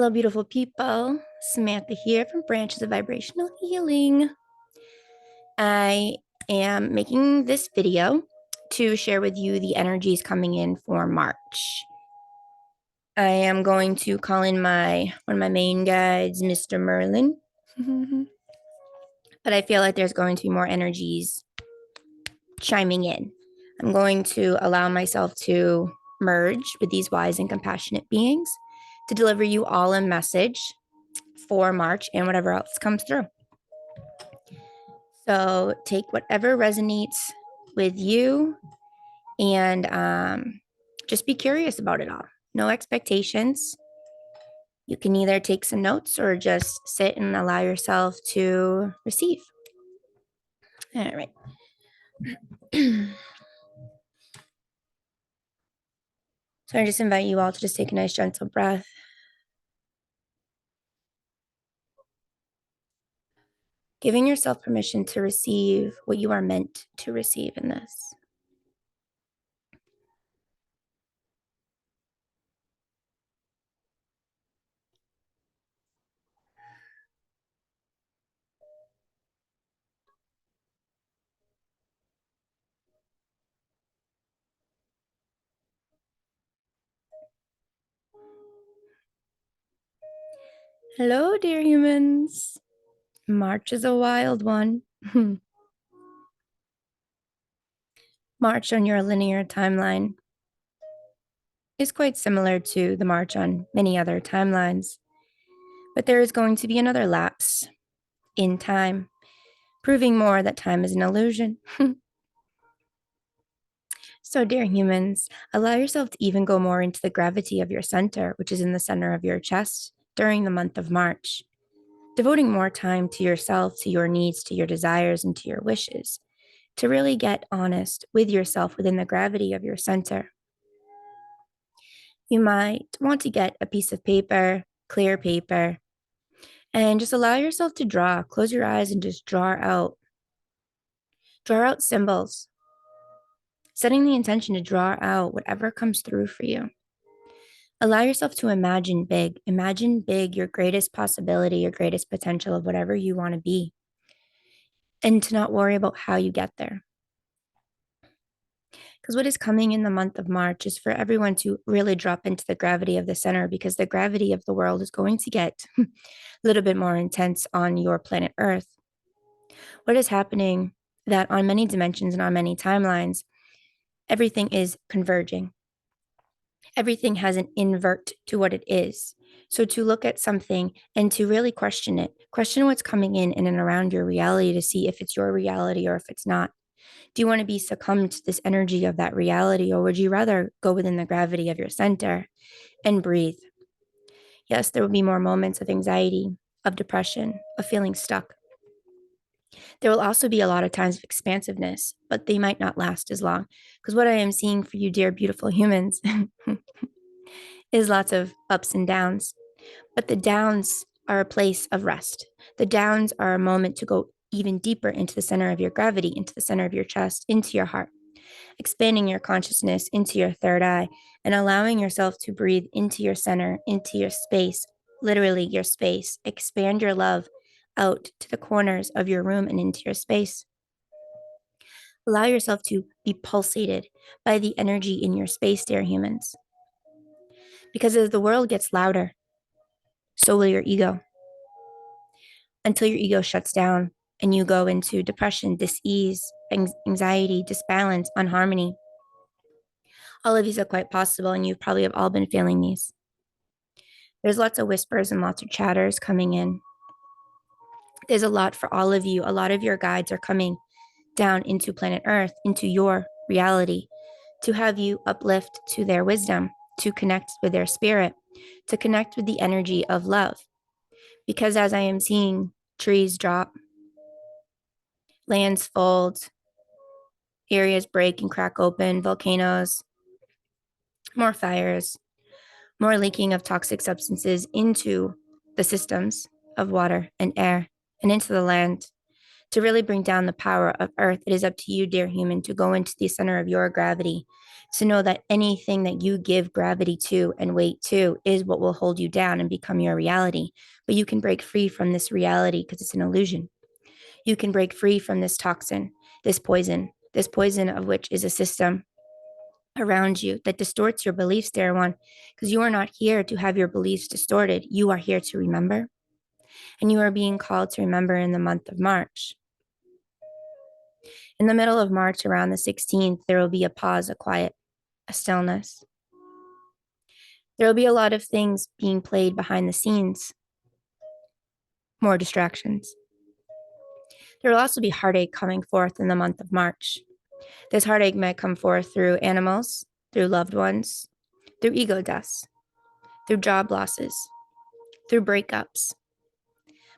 Hello, beautiful people. Samantha here from Branches of Vibrational Healing. I am making this video to share with you the energies coming in for March. I am going to call in one of my main guides, Mr. Merlin. But I feel like there's going to be more energies chiming in. I'm going to allow myself to merge with these wise and compassionate beings to deliver you all a message for March and whatever else comes through. So take whatever resonates with you and just be curious about it all. No expectations. You can either take some notes or just sit and allow yourself to receive. All right. So I just invite you all to just take a nice gentle breath. Giving yourself permission to receive what you are meant to receive in this. Hello, dear humans. March is a wild one. March on your linear timeline is quite similar to the March on many other timelines, but there is going to be another lapse in time, proving more that time is an illusion. So, dear humans, allow yourself to even go more into the gravity of your center, which is in the center of your chest during the month of March, devoting more time to yourself, to your needs, to your desires, and to your wishes, to really get honest with yourself within the gravity of your center. You might want to get a piece of paper, clear paper, and just allow yourself to draw. Close your eyes and just draw out. Draw out symbols, setting the intention to draw out whatever comes through for you. Allow yourself to imagine big. Imagine big, your greatest possibility, your greatest potential of whatever you want to be, and to not worry about how you get there. Because what is coming in the month of March is for everyone to really drop into the gravity of the center, because the gravity of the world is going to get a little bit more intense on your planet Earth. What is happening that on many dimensions and on many timelines, everything is converging. Everything has an invert to what it is. So to look at something and to really question it, question what's coming in and around your reality to see if it's your reality or if it's not. Do you want to be succumbed to this energy of that reality, or would you rather go within the gravity of your center and breathe? Yes, there will be more moments of anxiety, of depression, of feeling stuck. There will also be a lot of times of expansiveness, but they might not last as long. Because what I am seeing for you, dear, beautiful humans, is lots of ups and downs. But the downs are a place of rest. The downs are a moment to go even deeper into the center of your gravity, into the center of your chest, into your heart, expanding your consciousness into your third eye and allowing yourself to breathe into your center, into your space, literally your space. Expand your love out to the corners of your room and into your space. Allow yourself to be pulsated by the energy in your space, dear humans. Because as the world gets louder, so will your ego. Until your ego shuts down and you go into depression, dis-ease, anxiety, disbalance, unharmony. All of these are quite possible, and you probably have all been feeling these. There's lots of whispers and lots of chatters coming in. There's a lot for all of you. A lot of your guides are coming down into planet Earth, into your reality, to have you uplift to their wisdom, to connect with their spirit, to connect with the energy of love. Because as I am seeing trees drop, lands fold, areas break and crack open, volcanoes, more fires, more leaking of toxic substances into the systems of water and air and into the land. To really bring down the power of Earth, it is up to you, dear human, to go into the center of your gravity, to know that anything that you give gravity to and weight to is what will hold you down and become your reality. But you can break free from this reality because it's an illusion. You can break free from this toxin, this poison of which is a system around you that distorts your beliefs, dear one, because you are not here to have your beliefs distorted. You are here to remember, and you are being called to remember in the month of March. In the middle of March, around the 16th, there will be a pause, a quiet, a stillness. There will be a lot of things being played behind the scenes, more distractions. There will also be heartache coming forth in the month of March. This heartache might come forth through animals, through loved ones, through ego deaths, through job losses, through breakups.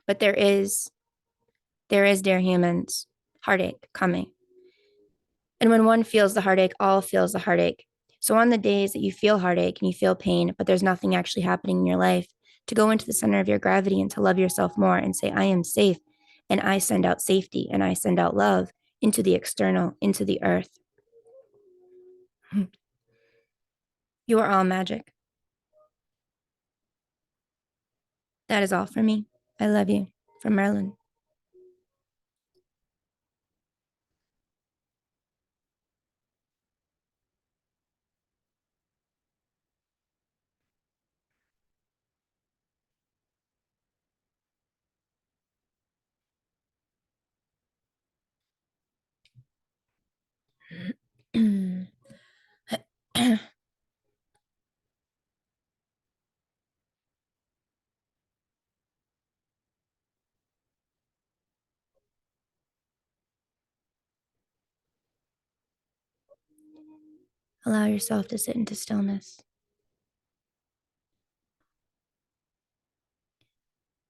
But there is, dear humans, heartache coming. And when one feels the heartache, all feels the heartache. So on the days that you feel heartache and you feel pain, but there's nothing actually happening in your life, to go into the center of your gravity and to love yourself more and say, I am safe, and I send out safety, and I send out love into the external, into the earth. You are all magic. That is all for me. I love you. From Merlin. Allow yourself to sit into stillness.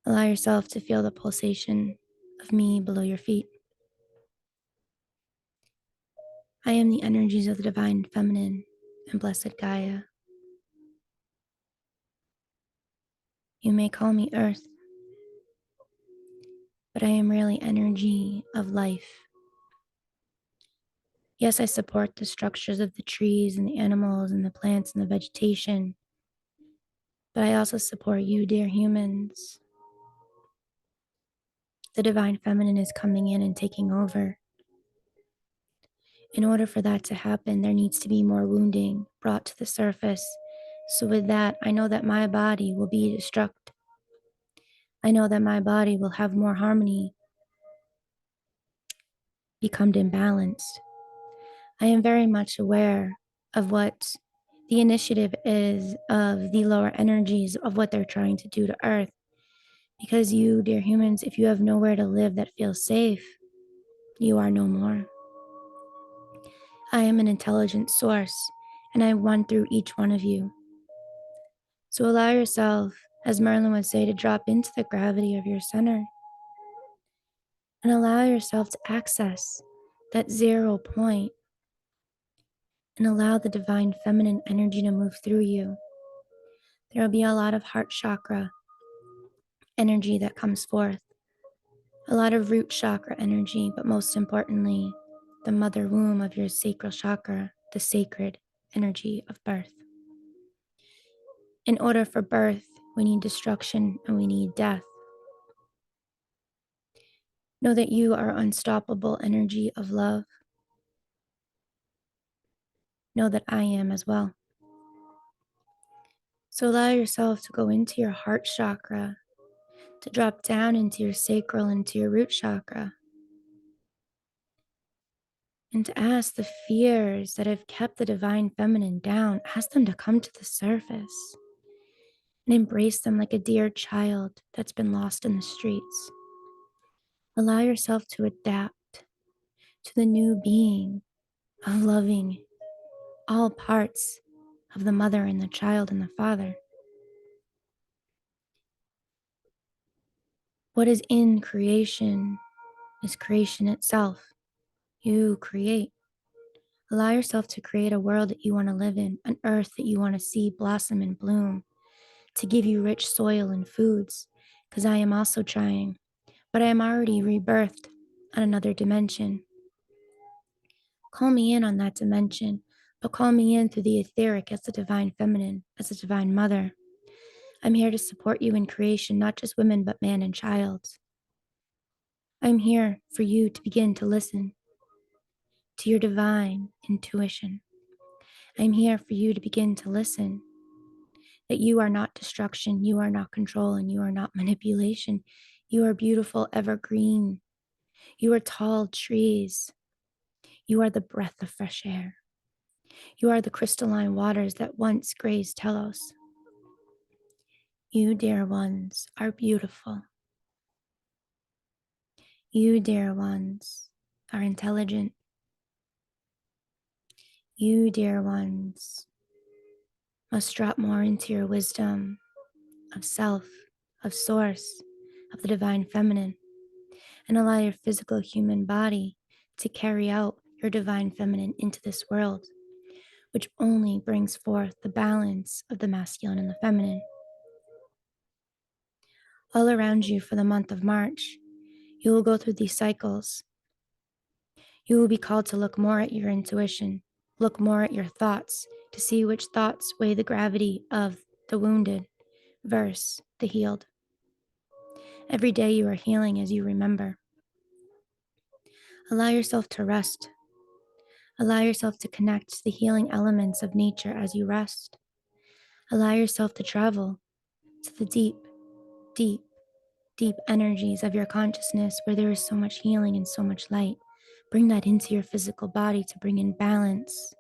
Allow yourself to feel the pulsation of me below your feet. I am the energies of the divine feminine and blessed Gaia. You may call me Earth, but I am really energy of life. Yes, I support the structures of the trees and the animals and the plants and the vegetation, but I also support you, dear humans. The divine feminine is coming in and taking over. In order for that to happen, there needs to be more wounding brought to the surface. So with that, I know that my body will be destructed. I know that my body will have more harmony, become imbalanced. I am very much aware of what the initiative is of the lower energies of what they're trying to do to Earth. Because you, dear humans, if you have nowhere to live that feels safe, you are no more. I am an intelligent source, and I run through each one of you. So allow yourself, as Merlin would say, to drop into the gravity of your center and allow yourself to access that 0 point and allow the divine feminine energy to move through you. There will be a lot of heart chakra energy that comes forth, a lot of root chakra energy, but most importantly, the mother womb of your sacral chakra, the sacred energy of birth. In order for birth, we need destruction and we need death. Know that you are unstoppable energy of love. Know that I am as well. So allow yourself to go into your heart chakra, to drop down into your sacral, into your root chakra, and to ask the fears that have kept the divine feminine down, ask them to come to the surface and embrace them like a dear child that's been lost in the streets. Allow yourself to adapt to the new being of loving all parts of the mother and the child and the father. What is in creation is creation itself. You create. Allow yourself to create a world that you want to live in, an earth that you want to see blossom and bloom, to give you rich soil and foods, because I am also trying, but I am already rebirthed. on another dimension. Call me in on that dimension, but call me in through the etheric as the divine feminine, as the divine mother. I'm here to support you in creation, not just women, but man and child. I'm here for you to begin to listen to your divine intuition. I'm here for you to begin to listen that you are not destruction, you are not control, and you are not manipulation. You are beautiful evergreen. You are tall trees. You are the breath of fresh air. You are the crystalline waters that once grazed Telos. You, dear ones, are beautiful. You, dear ones, are intelligent. You, dear ones, must drop more into your wisdom of self, of source, of the divine feminine, and allow your physical human body to carry out your divine feminine into this world, which only brings forth the balance of the masculine and the feminine. All around you for the month of March, you will go through these cycles. You will be called to look more at your intuition, look more at your thoughts, to see which thoughts weigh the gravity of the wounded versus the healed. Every day you are healing as you remember. Allow yourself to rest. Allow yourself to connect to the healing elements of nature as you rest. Allow yourself to travel to the deep, deep, deep energies of your consciousness where there is so much healing and so much light. Bring that into your physical body to bring in balance.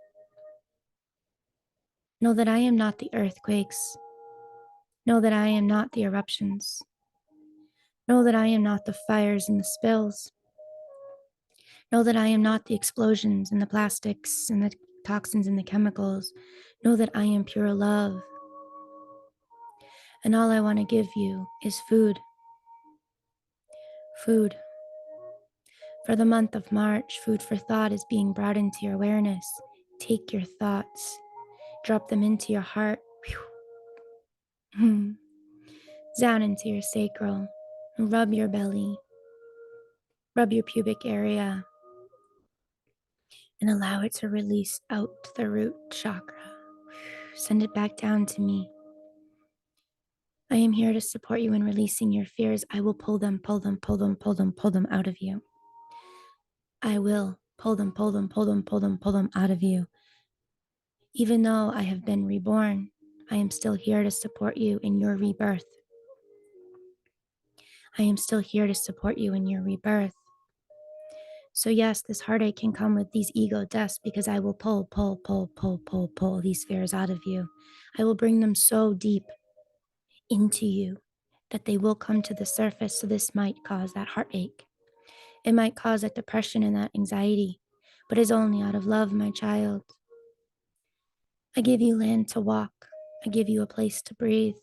Know that I am not the earthquakes. Know that I am not the eruptions. Know that I am not the fires and the spills. Know that I am not the explosions and the plastics and the toxins and the chemicals. Know that I am pure love. And all I want to give you is food. Food. For the month of March, food for thought is being brought into your awareness. Take your thoughts, drop them into your heart, down into your sacral, rub your belly, rub your pubic area, and allow it to release out to the root chakra. Send it back down to me. I am here to support you in releasing your fears. I will pull them, pull them, pull them, pull them, pull them out of you. I will pull them, pull them, pull them, pull them, pull them out of you. Even though I have been reborn, I am still here to support you in your rebirth. I am still here to support you in your rebirth. So yes, this heartache can come with these ego deaths because I will pull these fears out of you. I will bring them so deep into you that they will come to the surface. So this might cause that heartache. It might cause that depression and that anxiety, but it's only out of love, my child. I give you land to walk. I give you a place to breathe.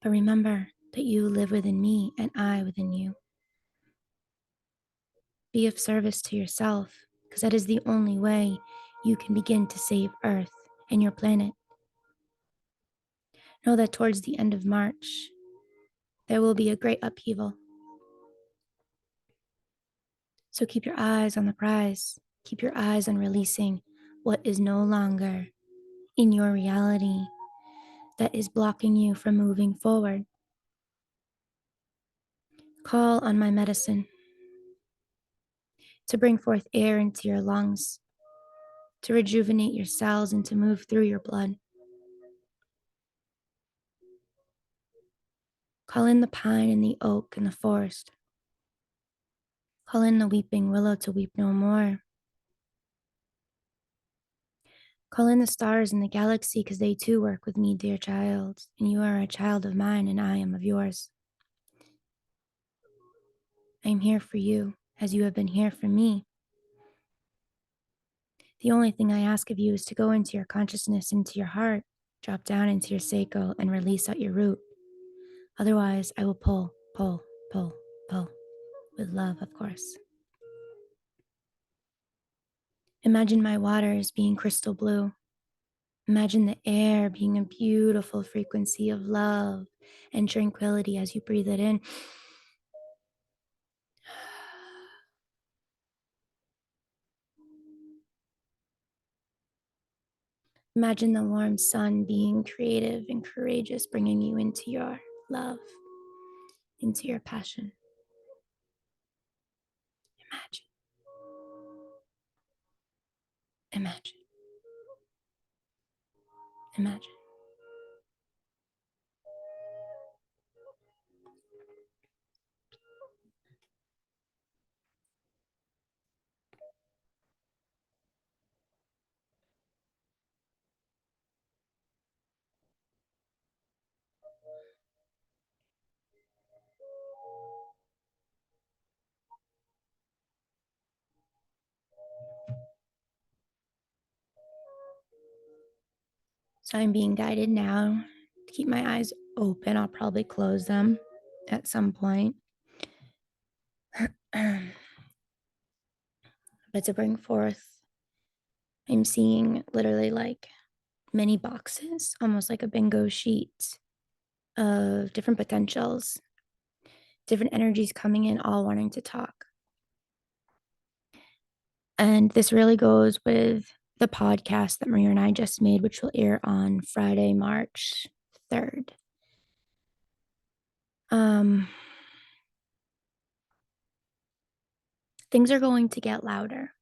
But remember that you live within me and I within you. Be of service to yourself, because that is the only way you can begin to save Earth and your planet. Know that towards the end of March, there will be a great upheaval. So keep your eyes on the prize. Keep your eyes on releasing what is no longer in your reality that is blocking you from moving forward. Call on my medicine to bring forth air into your lungs, to rejuvenate your cells and to move through your blood. Call in the pine and the oak and the forest. Call in the weeping willow to weep no more. Call in the stars in the galaxy because they too work with me, dear child, and you are a child of mine and I am of yours. I am here for you as you have been here for me. The only thing I ask of you is to go into your consciousness, into your heart, drop down into your sacral and release out your root. Otherwise, I will pull with love, of course. Imagine my waters being crystal blue. Imagine the air being a beautiful frequency of love and tranquility as you breathe it in Imagine the warm sun being creative and courageous, bringing you into your love, into your passion. Imagine, imagine, imagine. So I'm being guided now to keep my eyes open. I'll probably close them at some point. But to bring forth, I'm seeing literally like many boxes, almost like a bingo sheet of different potentials, different energies coming in, all wanting to talk. And this really goes with the podcast that Maria and I just made, which will air on Friday, March 3rd. Things are going to get louder.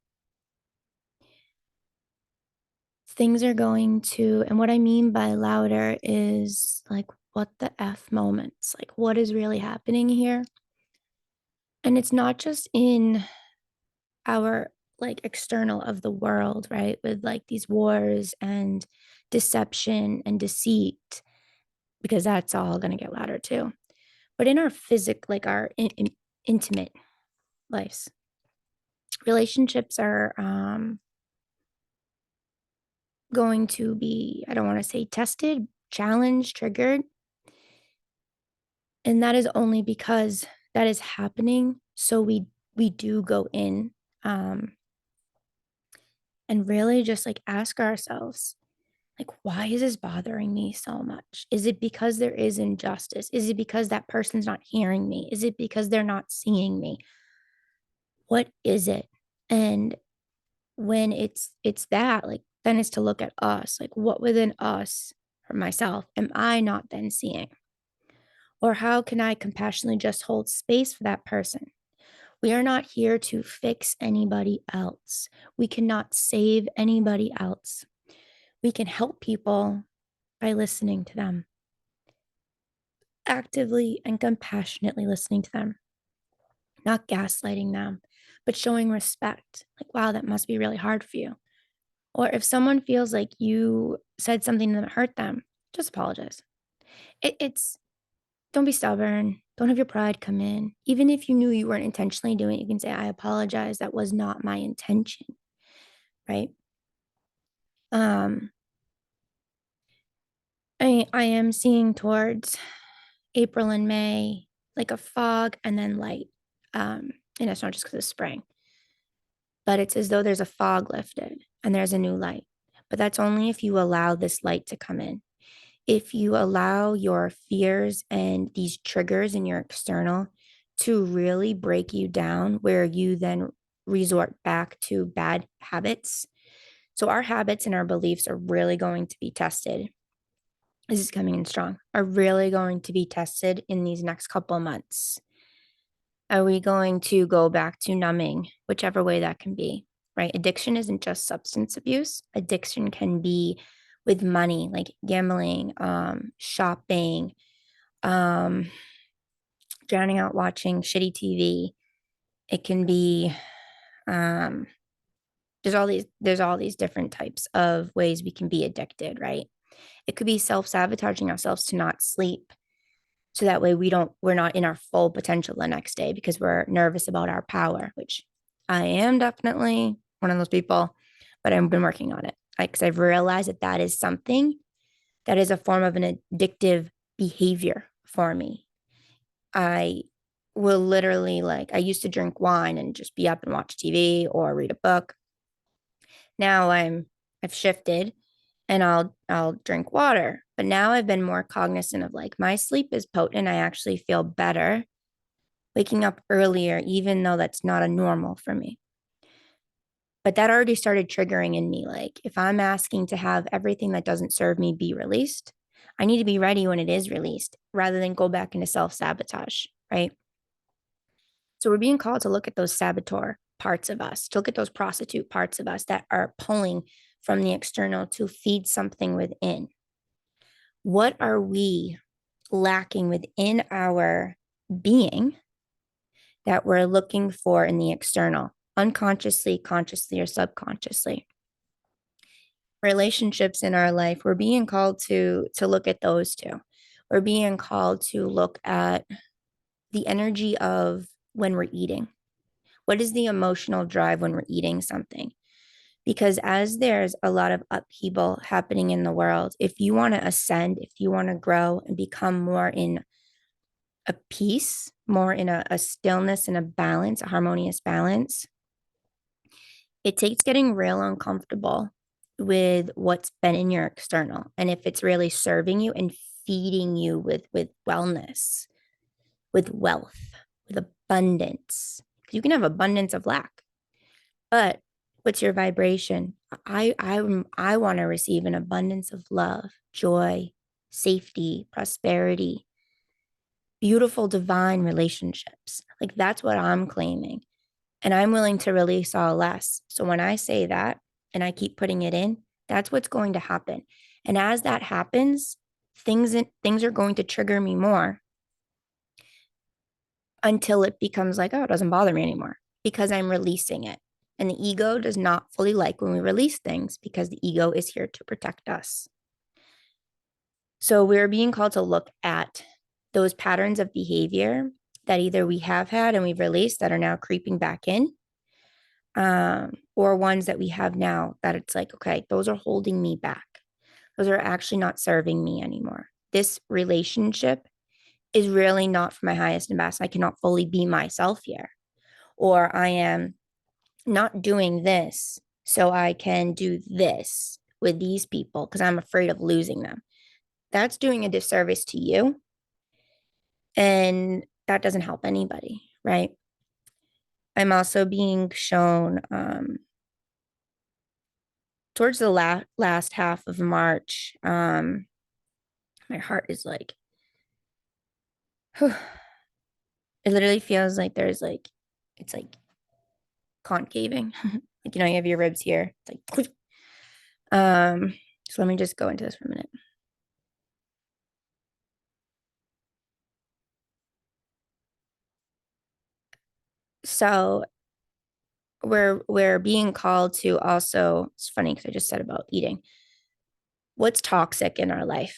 Things are going to, and what I mean by louder is like, what the F moments, like, what is really happening here? And it's not just in our like external of the world, right? With like these wars and deception and deceit, because that's all going to get louder too. But in our like our intimate lives, relationships are going to be, I don't want to say tested, challenged, triggered. And that is only because that is happening. So we do go in and really just like ask ourselves, like, why is this bothering me so much? Is it because there is injustice? Is it because that person's not hearing me? Is it because they're not seeing me? What is it? And when it's that, like, then it's to look at us, like, what within us or myself am I not then seeing? Or how can I compassionately just hold space for that person? We are not here to fix anybody else. We cannot save anybody else. We can help people by listening to them, actively and compassionately listening to them, not gaslighting them, but showing respect. Like, wow, that must be really hard for you. Or if someone feels like you said something that hurt them, just apologize. It's don't be stubborn. Don't have your pride come in. Even if you knew you weren't intentionally doing it, you can say, I apologize. That was not my intention. Right. Um, I am seeing towards April and May, like a fog and then light. And it's not just because it's spring, but it's as though there's a fog lifted and there's a new light. But that's only if you allow this light to come in. If you allow your fears and these triggers in your external to really break you down, where you then resort back to bad habits. So our habits and our beliefs are really going to be tested. This is coming in strong, are really going to be tested in these next couple of months. Are we going to go back to numbing, whichever way that can be, right? Addiction isn't just substance abuse. Addiction can be with money, like gambling, shopping, drowning out watching shitty TV. It can be there's all these different types of ways we can be addicted, right? It could be self-sabotaging ourselves to not sleep. So that way we're not in our full potential the next day because we're nervous about our power, which I am definitely one of those people, but I've been working on it. Because I've realized that that is something that is a form of an addictive behavior for me. I will literally, like, I used to drink wine and just be up and watch TV or read a book. Now I've shifted and I'll drink water. But now I've been more cognizant of like my sleep is potent. I actually feel better waking up earlier, even though that's not a normal for me. But that already started triggering in me. Like, if I'm asking to have everything that doesn't serve me be released, I need to be ready when it is released rather than go back into self sabotage, right? So we're being called to look at those saboteur parts of us, to look at those prostitute parts of us that are pulling from the external to feed something within. What are we lacking within our being that we're looking for in the external, unconsciously, consciously, or subconsciously? Relationships in our life, we're being called to look at those two. We're being called to look at the energy of when we're eating. What is the emotional drive when we're eating something? Because as there's a lot of upheaval happening in the world, if you want to ascend, if you want to grow and become more in a peace, more in a stillness and a balance, a harmonious balance, it takes getting real uncomfortable with what's been in your external. And if it's really serving you and feeding you with wellness, with wealth, with abundance. You can have abundance of lack, but what's your vibration? I want to receive an abundance of love, joy, safety, prosperity, beautiful divine relationships. Like, that's what I'm claiming. And I'm willing to release all less. So when I say that and I keep putting it in, that's what's going to happen. And as that happens, things are going to trigger me more until it becomes like, oh, it doesn't bother me anymore because I'm releasing it. And the ego does not fully like when we release things because the ego is here to protect us. So we're being called to look at those patterns of behavior that either we have had and we've released that are now creeping back in, or ones that we have now that it's like, okay, those are holding me back. Those are actually not serving me anymore. This relationship is really not for my highest and best. I cannot fully be myself here. Or I am not doing this so I can do this with these people because I'm afraid of losing them. That's doing a disservice to you. And that doesn't help anybody, right? I'm also being shown towards the last half of March. My heart is like, it literally feels like there's like, it's like concaving. Like, you have your ribs here. It's like, so let me just go into this for a minute. So we're being called to also, it's funny because I just said about eating. What's toxic in our life?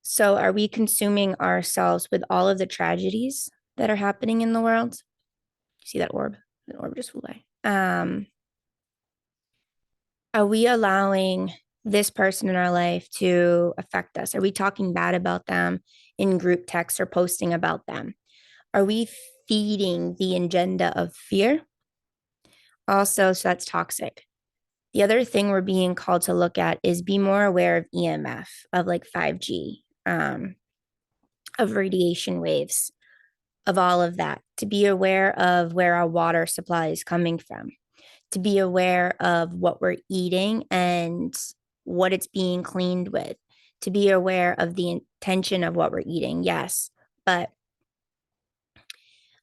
So are we consuming ourselves with all of the tragedies that are happening in the world? You see that orb? The orb just flew by. Are we allowing this person in our life to affect us? Are we talking bad about them in group texts or posting about them? Are we feeding the agenda of fear? Also, so that's toxic. The other thing we're being called to look at is be more aware of EMF, of like 5G, of radiation waves, of all of that, to be aware of where our water supply is coming from, to be aware of what we're eating and what it's being cleaned with, to be aware of the intention of what we're eating. Yes, but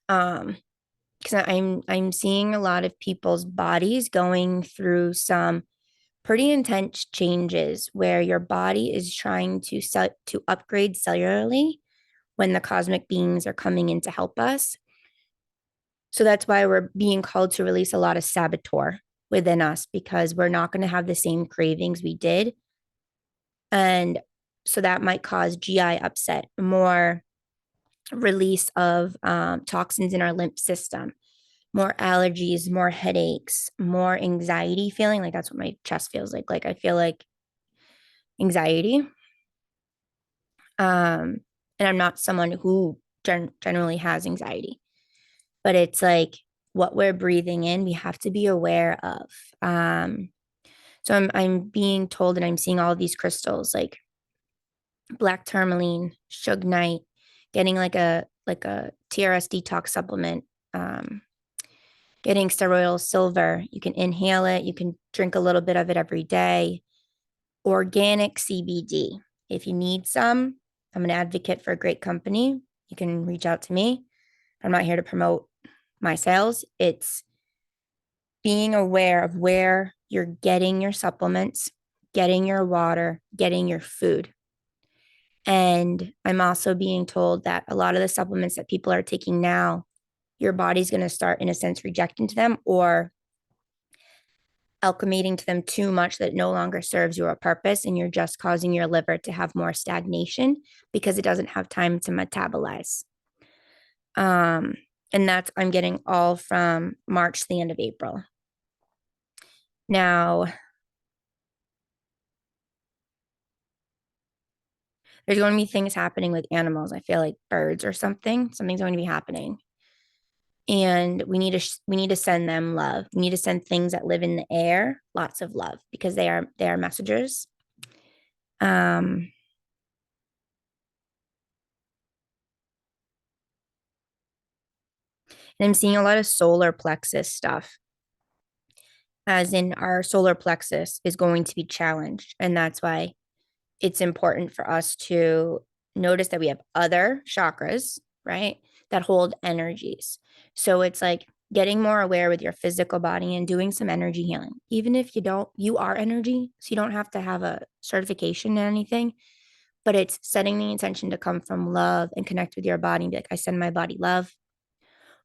because I'm seeing a lot of people's bodies going through some pretty intense changes where your body is trying to upgrade cellularly when the cosmic beings are coming in to help us. So that's why we're being called to release a lot of saboteur within us because we're not going to have the same cravings we did. And so that might cause GI upset, more release of toxins in our lymph system, more allergies, more headaches, more anxiety feeling. Like, that's what my chest feels like. Like, I feel like anxiety. And I'm not someone who generally has anxiety, but it's like what we're breathing in, we have to be aware of. So I'm being told, and I'm seeing all these crystals like black tourmaline, sugnite, getting like a TRS detox supplement, getting steroidal silver. You can inhale it. You can drink a little bit of it every day. Organic CBD. If you need some, I'm an advocate for a great company. You can reach out to me. I'm not here to promote my sales. It's being aware of where you're getting your supplements, getting your water, getting your food. And I'm also being told that a lot of the supplements that people are taking now, your body's going to start, in a sense, rejecting to them or alchemating to them too much that it no longer serves your purpose. And you're just causing your liver to have more stagnation because it doesn't have time to metabolize. And that's, I'm getting all from March to the end of April. Now, there's going to be things happening with animals. I feel like birds or something. Something's going to be happening. And we need to send them love. We need to send things that live in the air lots of love because they are messengers. And I'm seeing a lot of solar plexus stuff, as in our solar plexus is going to be challenged. And that's why it's important for us to notice that we have other chakras, right, that hold energies. So it's like getting more aware with your physical body and doing some energy healing. Even if you are energy, so you don't have to have a certification in anything, but it's setting the intention to come from love and connect with your body and be like, I send my body love,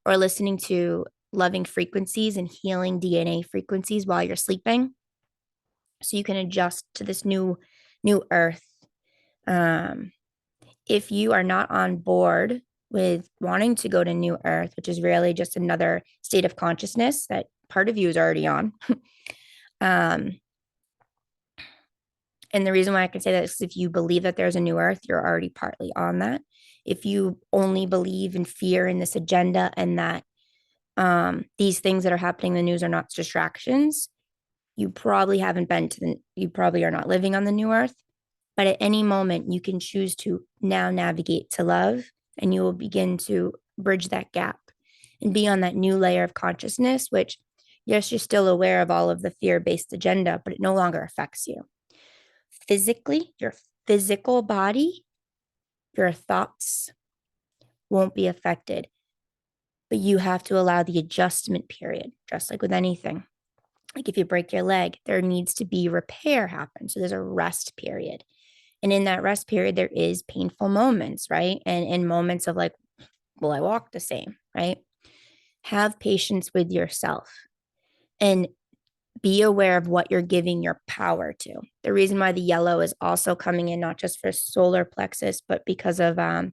or listening to loving frequencies and healing DNA frequencies while you're sleeping. So you can adjust to this new earth. If you are not on board with wanting to go to new earth, which is really just another state of consciousness that part of you is already on. And the reason why I can say that is if you believe that there's a new earth, you're already partly on that. If you only believe in fear in this agenda and that these things that are happening in the news are not distractions, you probably haven't been you probably are not living on the new earth. But at any moment, you can choose to now navigate to love, and you will begin to bridge that gap and be on that new layer of consciousness, which, yes, you're still aware of all of the fear-based agenda, but it no longer affects you. Physically, your physical body, your thoughts won't be affected, but you have to allow the adjustment period, just like with anything. Like if you break your leg, there needs to be repair happen. So there's a rest period. And in that rest period, there is painful moments, right? And moments of like, will I walk the same, right? Have patience with yourself and be aware of what you're giving your power to. The reason why the yellow is also coming in, not just for solar plexus, but because of our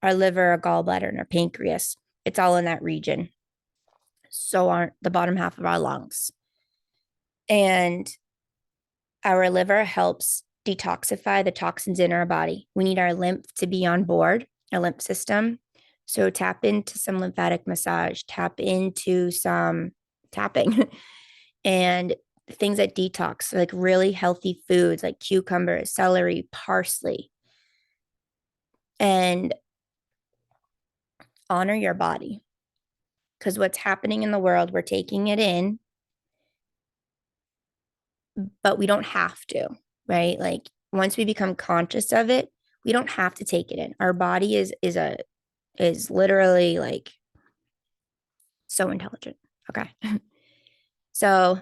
liver, our gallbladder, and our pancreas. It's all in that region. So aren't the bottom half of our lungs. And our liver helps detoxify the toxins in our body. We need our lymph to be on board, our lymph system. So tap into some lymphatic massage, tap into some tapping and things that detox, like really healthy foods like cucumbers, celery, parsley, and honor your body. Because what's happening in the world, we're taking it in, but we don't have to, right? Like once we become conscious of it, we don't have to take it in. Our body is literally like so intelligent. Okay. So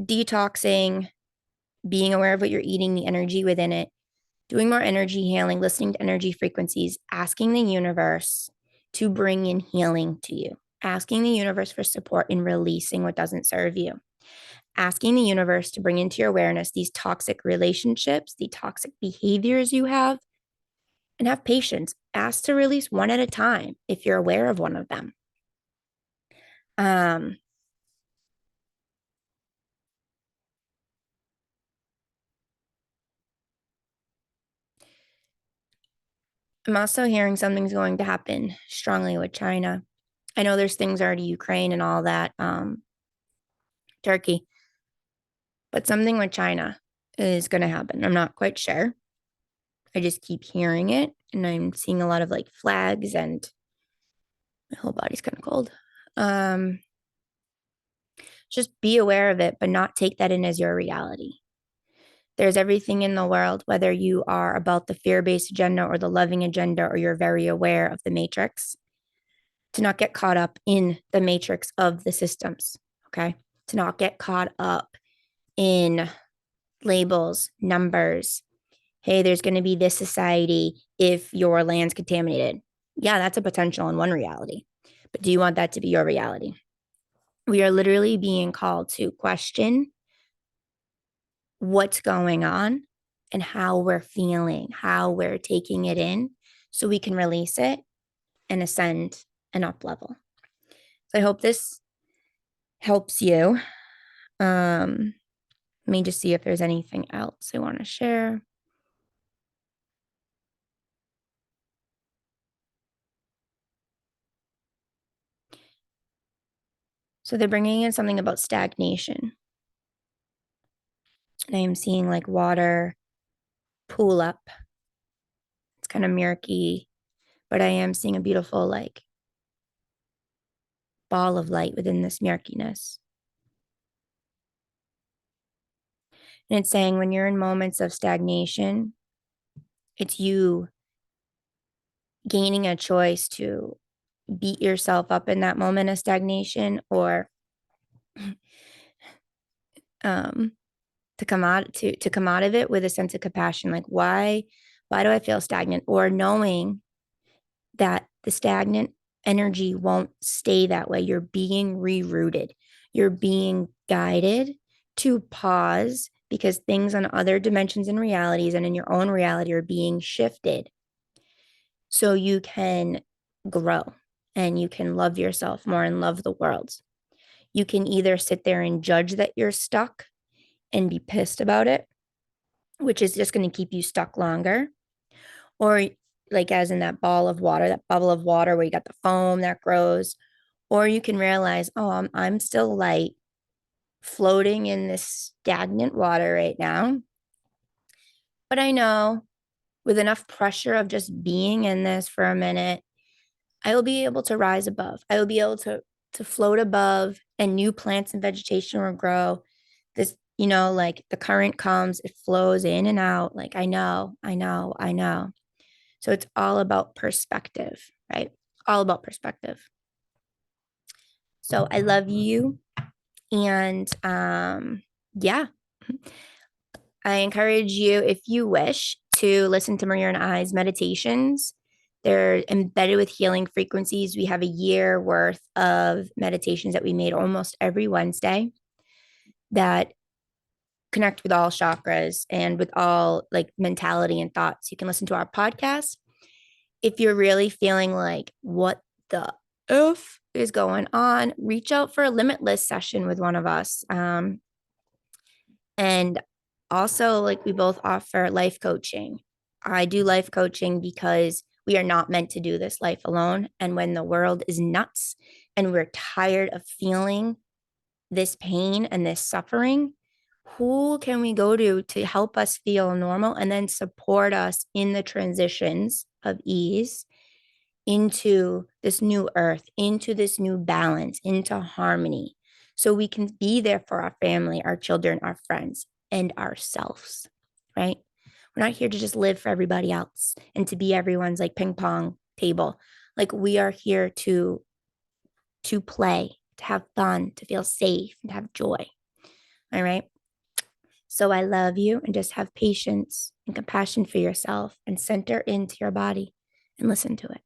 detoxing, being aware of what you're eating, the energy within it, doing more energy healing, listening to energy frequencies, asking the universe to bring in healing to you, asking the universe for support in releasing what doesn't serve you, asking the universe to bring into your awareness these toxic relationships, the toxic behaviors you have, and have patience. Ask to release one at a time if you're aware of one of them. I'm also hearing something's going to happen strongly with China. I know there's things already Ukraine and all that, Turkey, but something with China is going to happen. I'm not quite sure. I just keep hearing it. and I'm seeing a lot of like flags, and my whole body's kind of cold. Just be aware of it, but not take that in as your reality. There's everything in the world, whether you are about the fear-based agenda or the loving agenda, or you're very aware of the matrix, to not get caught up in the matrix of the systems, okay? To not get caught up in labels, numbers. Hey, there's going to be this society if your land's contaminated. Yeah, that's a potential in one reality. But do you want that to be your reality? We are literally being called to question what's going on and how we're feeling, how we're taking it in, so we can release it and ascend and up level. So I hope this helps you. Let me just see if there's anything else I want to share. So they're bringing in something about stagnation. And I am seeing like water pool up. It's kind of murky, but I am seeing a beautiful like ball of light within this murkiness. And it's saying when you're in moments of stagnation, it's you gaining a choice to beat yourself up in that moment of stagnation, or to come out of it with a sense of compassion. Like, why do I feel stagnant? Or knowing that the stagnant energy won't stay that way. You're being rerouted. You're being guided to pause, because things on other dimensions and realities and in your own reality are being shifted, so you can grow and you can love yourself more and love the world. You can either sit there and judge that you're stuck and be pissed about it, which is just going to keep you stuck longer, or like as in that ball of water, that bubble of water where you got the foam that grows, or you can realize, oh, I'm still light, floating in this stagnant water right now. But I know with enough pressure of just being in this for a minute, I will be able to rise above. I will be able to float above, and new plants and vegetation will grow. This, like the current comes, it flows in and out. Like I know. So it's all about perspective, right? All about perspective. So I love you. And yeah, I encourage you, if you wish, to listen to Maria and I's meditations. They're embedded with healing frequencies. We have a year worth of meditations that we made almost every Wednesday that connect with all chakras and with all like mentality and thoughts. You can listen to our podcast. If you're really feeling like, what the F is going on, reach out for a limitless session with one of us. And also, like, we both offer life coaching. I do life coaching because we are not meant to do this life alone. And when the world is nuts and we're tired of feeling this pain and this suffering, who can we go to help us feel normal and then support us in the transitions of ease into this new earth, into this new balance, into harmony, so we can be there for our family, our children, our friends, and ourselves, right? We're not here to just live for everybody else and to be everyone's like ping pong table. Like, we are here to play, to have fun, to feel safe, and to have joy. All right. So I love you, and just have patience and compassion for yourself and center into your body and listen to it.